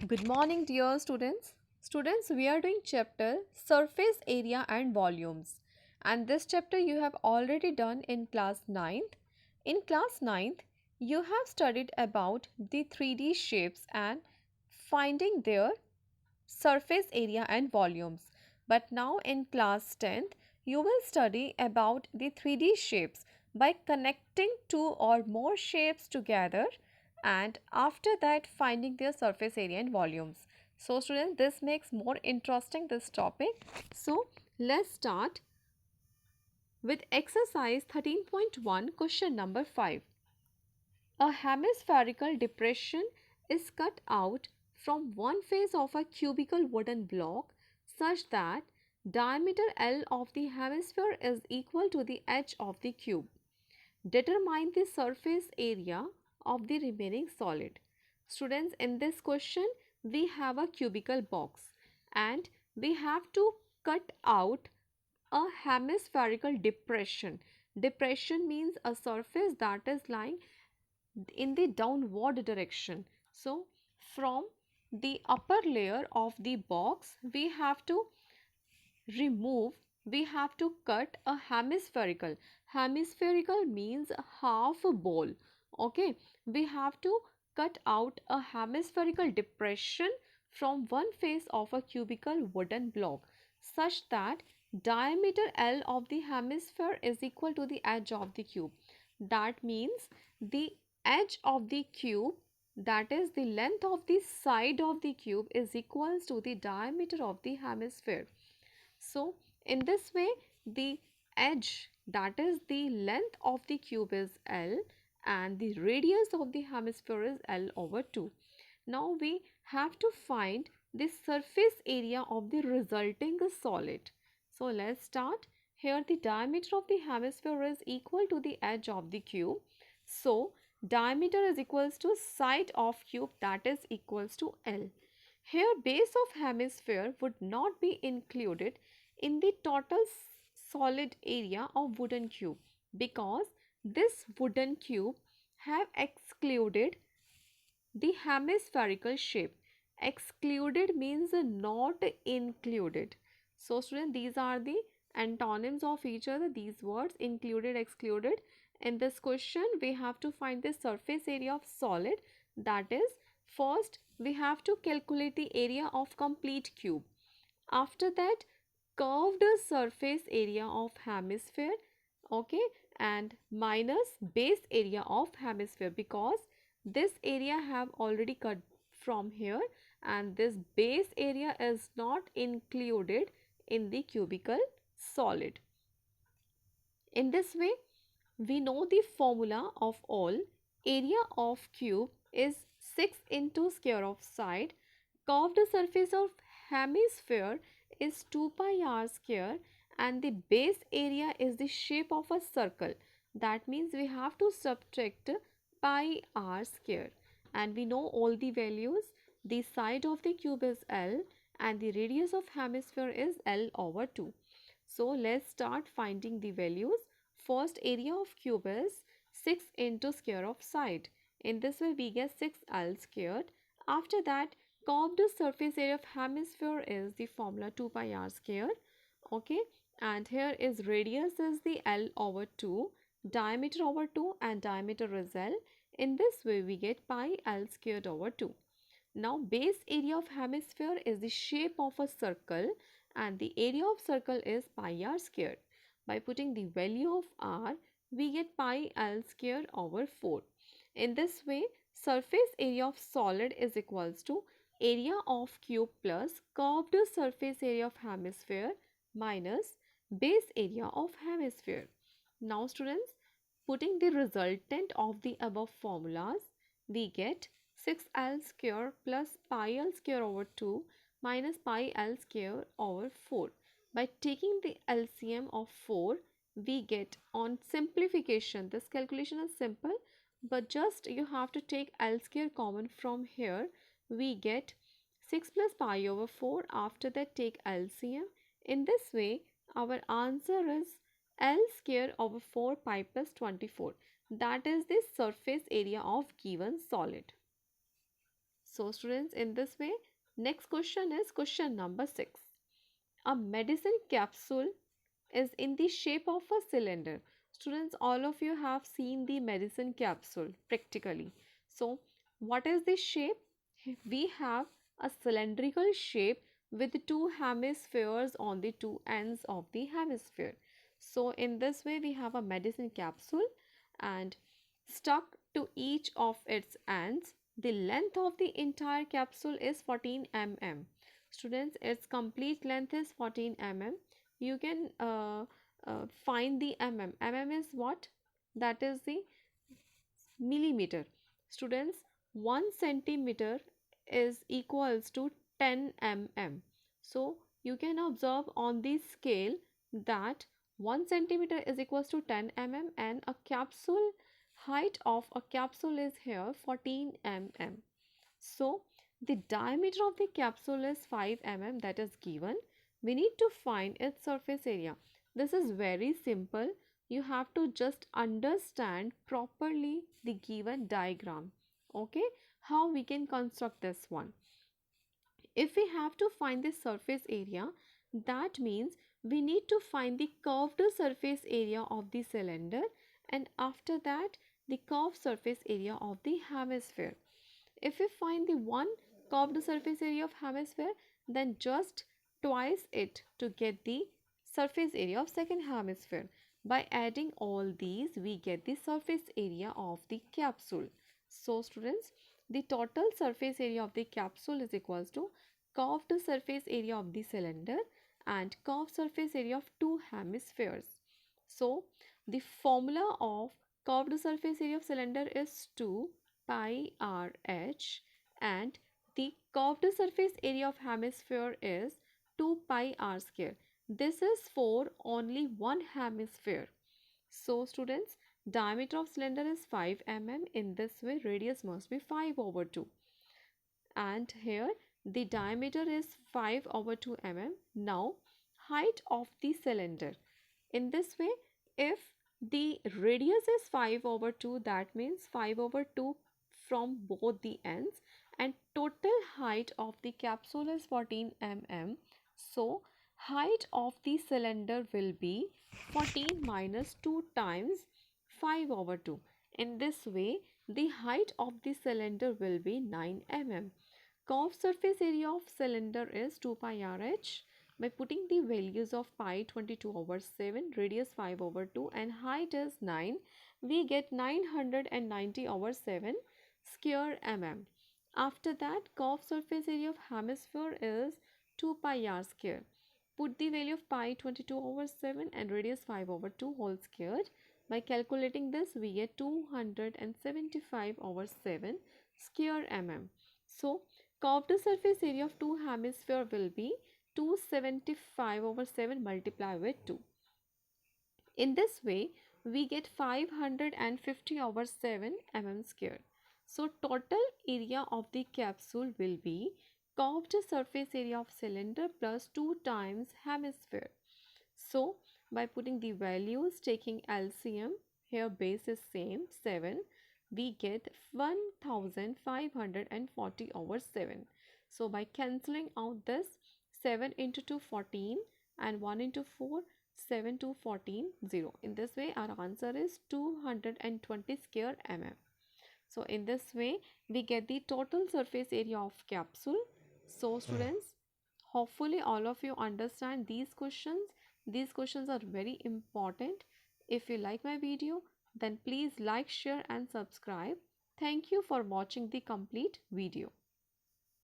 Good morning, dear students. Students, we are doing chapter surface area and volumes. And this chapter you have already done in class ninth. In class ninth, you have studied about the 3D shapes and finding their surface area and volumes. But now in class 10th, you will study about the 3D shapes by connecting two or more shapes together and after that finding their surface area and volumes. So students, this makes more interesting this topic. So let's start with exercise 13.1 question number 5. A hemispherical depression is cut out from one face of a cubical wooden block such that diameter L of the hemisphere is equal to the edge of the cube. Determine the surface area of the remaining solid. Students, in this question, we have a cubical box and we have to cut out a hemispherical depression. Depression means a surface that is lying in the downward direction. So, from the upper layer of the box, we have to remove, we have to cut a hemispherical. Hemispherical means half a bowl. Okay, we have to cut out a hemispherical depression from one face of a cubical wooden block such that diameter L of the hemisphere is equal to the edge of the cube. That means the edge of the cube, that is the length of the side of the cube, is equals to the diameter of the hemisphere. So, in this way, the edge, that is the length of the cube, is L and the radius of the hemisphere is L over 2. Now, we have to find the surface area of the resulting solid. So, let's start. Here, the diameter of the hemisphere is equal to the edge of the cube. So, diameter is equals to side of cube, that is equals to L. Here, base of hemisphere would not be included in the total solid area of wooden cube because this wooden cube have excluded the hemispherical shape. Excluded means not included. So students, these are the antonyms of each other, these words included, excluded. In this question, we have to find the surface area of solid. That is, first we have to calculate the area of complete cube. After that, curved surface area of hemisphere, okay, and minus base area of hemisphere because this area have already cut from here and this base area is not included in the cubical solid. In this way, we know the formula of all. Area of cube is 6 into square of side. Curved surface of hemisphere is 2 pi r square and the base area is the shape of a circle. That means we have to subtract pi r square and we know all the values. The side of the cube is L and the radius of hemisphere is L over 2. So let's start finding the values. First, area of cube is 6 into square of side. In this way we get 6L squared. After that, curved surface area of hemisphere is the formula 2 pi r squared. Okay, and here is radius is the L over 2, diameter over 2 and diameter is L. In this way we get pi L squared over 2. Now base area of hemisphere is the shape of a circle and the area of circle is pi r squared. By putting the value of r, we get pi L squared over 4. In this way, surface area of solid is equals to area of cube plus curved surface area of hemisphere minus base area of hemisphere. Now students, putting the resultant of the above formulas, we get 6L square plus pi L square over 2 minus pi L square over 4. By taking the LCM of 4, we get, on simplification, this calculation is simple, but just you have to take L square common from here. We get 6 plus pi over 4. After that, take LCM. In this way, our answer is L square over 4 pi plus 24. That is the surface area of given solid. So students, in this way, next question is question number 6. A medicine capsule is in the shape of a cylinder. Students, all of you have seen the medicine capsule practically. So, what is the shape? We have a cylindrical shape with two hemispheres on the two ends of the hemisphere. So, in this way, we have a medicine capsule and stuck to each of its ends. The length of the entire capsule is 14 mm. Students, its complete length is 14 mm. You can find the mm. Mm is what? That is the millimeter. Students, 1 centimeter is equals to 10 mm. So you can observe on the scale that 1 centimeter is equals to 10 mm and a capsule height of a capsule is here 14 mm. So the diameter of the capsule is 5 mm, that is given. We need to find its surface area. This is very simple. You have to just understand properly the given diagram. Okay, how we can construct this one. If we have to find the surface area, that means we need to find the curved surface area of the cylinder, and after that the curved surface area of the hemisphere. If we find the one curved surface area of hemisphere, then just twice it to get the surface area of second hemisphere. By adding all these, we get the surface area of the capsule. So students, the total surface area of the capsule is equals to curved surface area of the cylinder and curved surface area of two hemispheres. So the formula of curved surface area of cylinder is 2 pi rh and the curved surface area of hemisphere is 2 pi r square. This is for only one hemisphere. So students, diameter of cylinder is 5 mm. In this way, radius must be 5 over 2. And here the diameter is 5 over 2 mm. Now, height of the cylinder. In this way, if the radius is 5 over 2, that means 5 over 2 from both the ends, and total height of the capsule is 14 mm. So, height of the cylinder will be 14 minus 2 times 5 over 2. In this way, the height of the cylinder will be 9 mm. Curved surface area of cylinder is 2 pi rh. By putting the values of pi 22 over 7, radius 5 over 2 and height is 9, we get 990 over 7 square mm. After that, curved surface area of hemisphere is 2 pi r square. Put the value of pi 22 over 7 and radius 5 over 2 whole squared. By calculating this, we get 275 over 7 square mm. So, curved surface area of two hemisphere will be 275 over 7 multiplied with 2. In this way, we get 550 over 7 mm square. So, total area of the capsule will be curved surface area of cylinder plus 2 times hemisphere. So, by putting the values, taking LCM, here base is same 7, we get 1540 over 7. So, by cancelling out this, 7 into 2 14 and 1 into 4 7 to 14 0. In this way, our answer is 220 square mm. So, in this way, we get the total surface area of capsule. So, students, hopefully all of you understand these questions. These questions are very important. If you like my video, then please like, share and subscribe. Thank you for watching the complete video.